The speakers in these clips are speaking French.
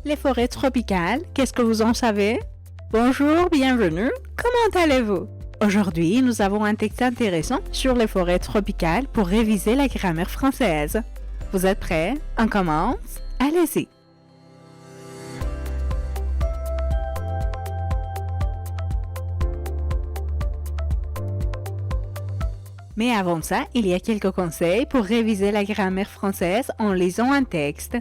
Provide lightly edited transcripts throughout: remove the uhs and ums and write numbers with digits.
Les forêts tropicales, qu'est-ce que vous en savez? Bonjour, bienvenue, comment allez-vous? Aujourd'hui, nous avons un texte intéressant sur les forêts tropicales pour réviser la grammaire française. Vous êtes prêts? On commence? Allez-y! Mais avant ça, il y a quelques conseils pour réviser la grammaire française en lisant un texte.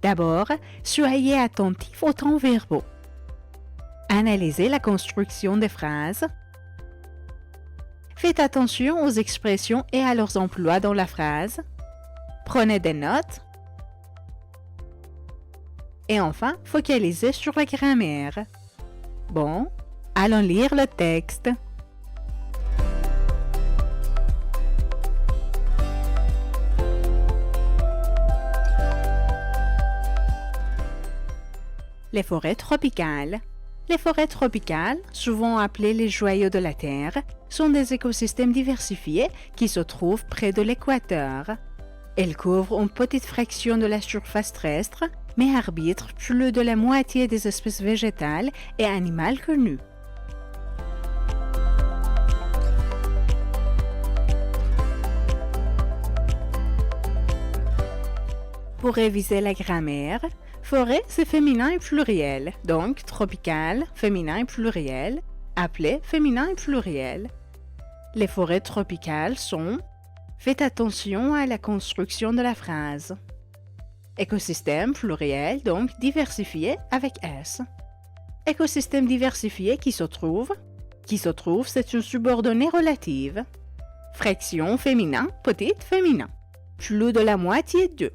D'abord, soyez attentifs aux temps verbaux. Analysez la construction des phrases. Faites attention aux expressions et à leurs emplois dans la phrase. Prenez des notes. Et enfin, focalisez sur la grammaire. Bon, allons lire le texte. Les forêts tropicales. Les forêts tropicales, souvent appelées les joyaux de la Terre, sont des écosystèmes diversifiés qui se trouvent près de l'équateur. Elles couvrent une petite fraction de la surface terrestre, mais arbitrent plus de la moitié des espèces végétales et animales connues. Pour réviser la grammaire, forêt, c'est féminin et pluriel, donc tropical, féminin et pluriel, appelé féminin et pluriel. Les forêts tropicales sont... Faites attention à la construction de la phrase. Écosystème pluriel, donc diversifié avec S. Écosystème diversifié qui se trouve, c'est une subordonnée relative. Fraction féminin, petite féminin. Plus de la moitié de.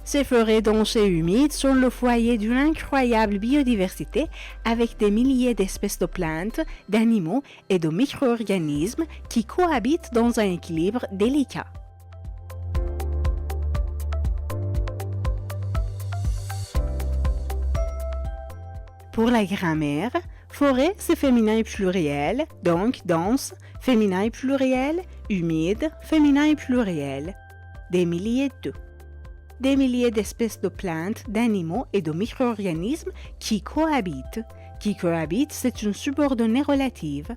Ces forêts denses et humides sont le foyer d'une incroyable biodiversité avec des milliers d'espèces de plantes, d'animaux et de micro-organismes qui cohabitent dans un équilibre délicat. Pour la grammaire, forêt c'est féminin et pluriel, donc dense, féminin et pluriel, humide, féminin et pluriel. Des milliers de. Des milliers d'espèces de plantes, d'animaux et de micro-organismes qui cohabitent. Qui cohabitent, c'est une subordonnée relative.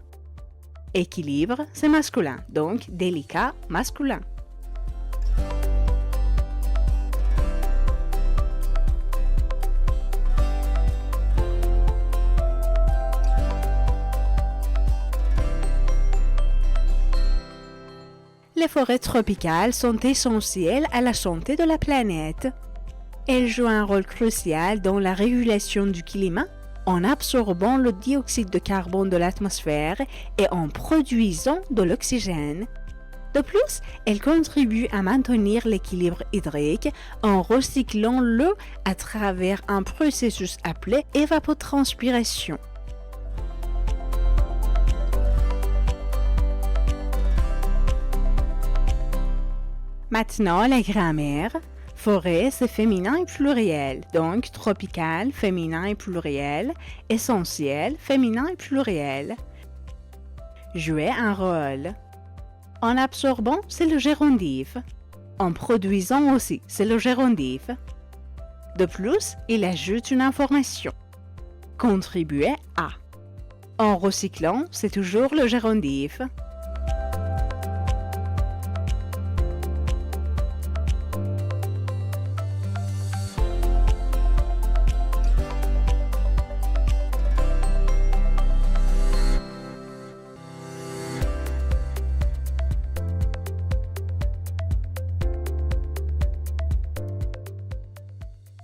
Équilibre, c'est masculin, donc délicat, masculin. Les forêts tropicales sont essentielles à la santé de la planète. Elles jouent un rôle crucial dans la régulation du climat en absorbant le dioxyde de carbone de l'atmosphère et en produisant de l'oxygène. De plus, elles contribuent à maintenir l'équilibre hydrique en recyclant l'eau à travers un processus appelé évapotranspiration. Maintenant, la grammaire. Forêt, c'est féminin et pluriel, donc tropical, féminin et pluriel, essentiel, féminin et pluriel. Jouer un rôle. En absorbant, c'est le gérondif. En produisant aussi, c'est le gérondif. De plus, il ajoute une information. Contribuer à. En recyclant, c'est toujours le gérondif.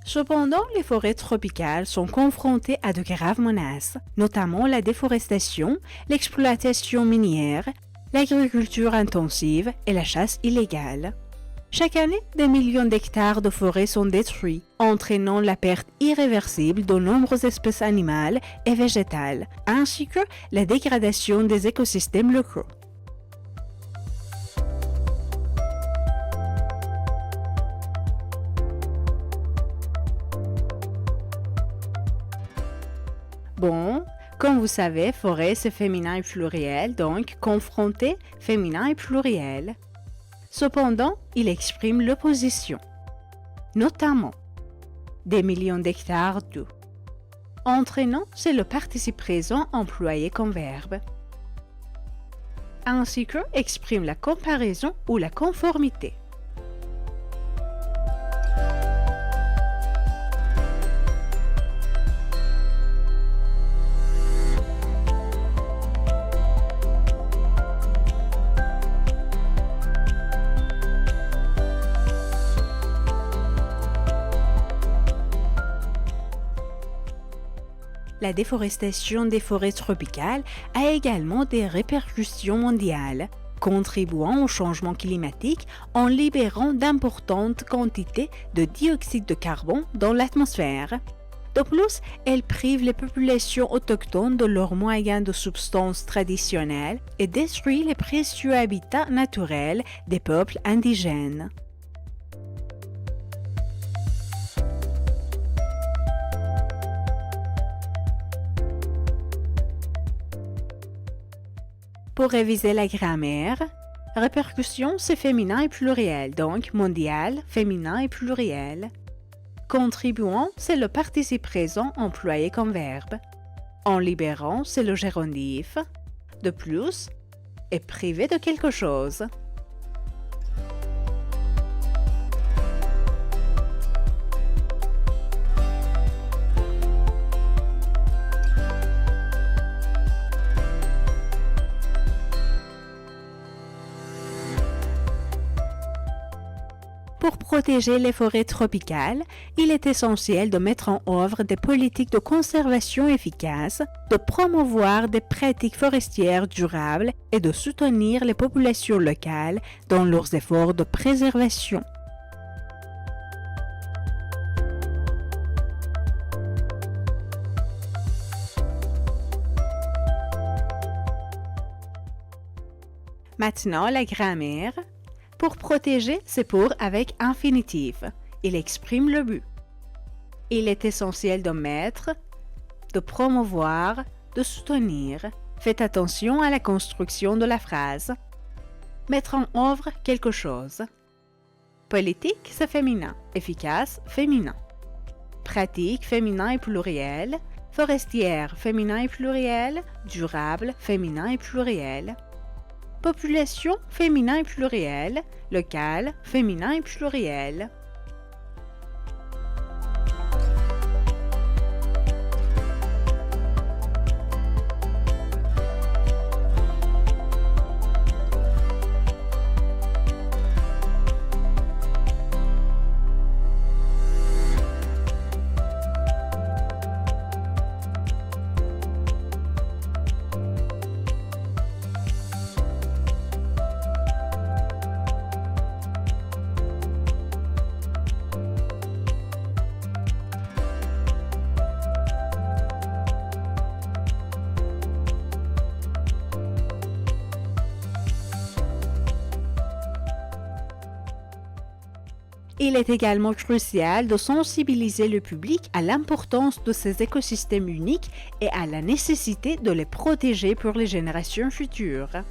Cependant, les forêts tropicales sont confrontées à de graves menaces, notamment la déforestation, l'exploitation minière, l'agriculture intensive et la chasse illégale. Chaque année, des millions d'hectares de forêts sont détruits, entraînant la perte irréversible de nombreuses espèces animales et végétales, ainsi que la dégradation des écosystèmes locaux. Comme vous savez, forêt c'est féminin et pluriel, donc confronter, féminin et pluriel. Cependant, il exprime l'opposition. Notamment, des millions d'hectares d'eau. Entraînant, c'est le participe présent employé comme verbe. Ainsi que exprime la comparaison ou la conformité. La déforestation des forêts tropicales a également des répercussions mondiales, contribuant au changement climatique en libérant d'importantes quantités de dioxyde de carbone dans l'atmosphère. De plus, elle prive les populations autochtones de leurs moyens de subsistance traditionnels et détruit les précieux habitats naturels des peuples indigènes. Pour réviser la grammaire, répercussion c'est féminin et pluriel, donc mondial, féminin et pluriel. Contribuant, c'est le participe présent employé comme verbe. En libérant, c'est le gérondif. De plus, est privé de quelque chose. Pour protéger les forêts tropicales, il est essentiel de mettre en œuvre des politiques de conservation efficaces, de promouvoir des pratiques forestières durables et de soutenir les populations locales dans leurs efforts de préservation. Maintenant, la grammaire. Pour protéger, c'est pour avec infinitif. Il exprime le but. Il est essentiel de mettre, de promouvoir, de soutenir. Faites attention à la construction de la phrase. Mettre en œuvre quelque chose. Politique, c'est féminin. Efficace, féminin. Pratique, féminin et pluriel. Forestière, féminin et pluriel. Durable, féminin et pluriel. Population, féminin et pluriel. Local, féminin et pluriel. Il est également crucial de sensibiliser le public à l'importance de ces écosystèmes uniques et à la nécessité de les protéger pour les générations futures.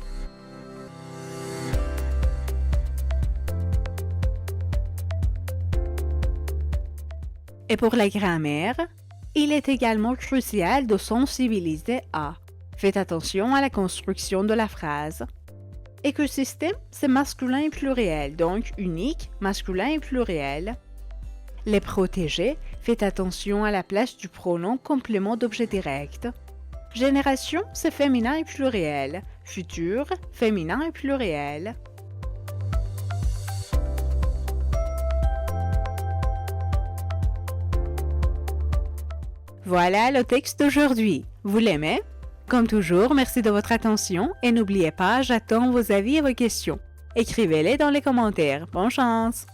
Et pour la grammaire, il est également crucial de sensibiliser à. Faites attention à la construction de la phrase. Écosystème, c'est masculin et pluriel, donc unique, masculin et pluriel. Les protéger, faites attention à la place du pronom complément d'objet direct. Génération, c'est féminin et pluriel. Futur, féminin et pluriel. Voilà le texte d'aujourd'hui. Vous l'aimez? Comme toujours, merci de votre attention et n'oubliez pas, j'attends vos avis et vos questions. Écrivez-les dans les commentaires. Bonne chance!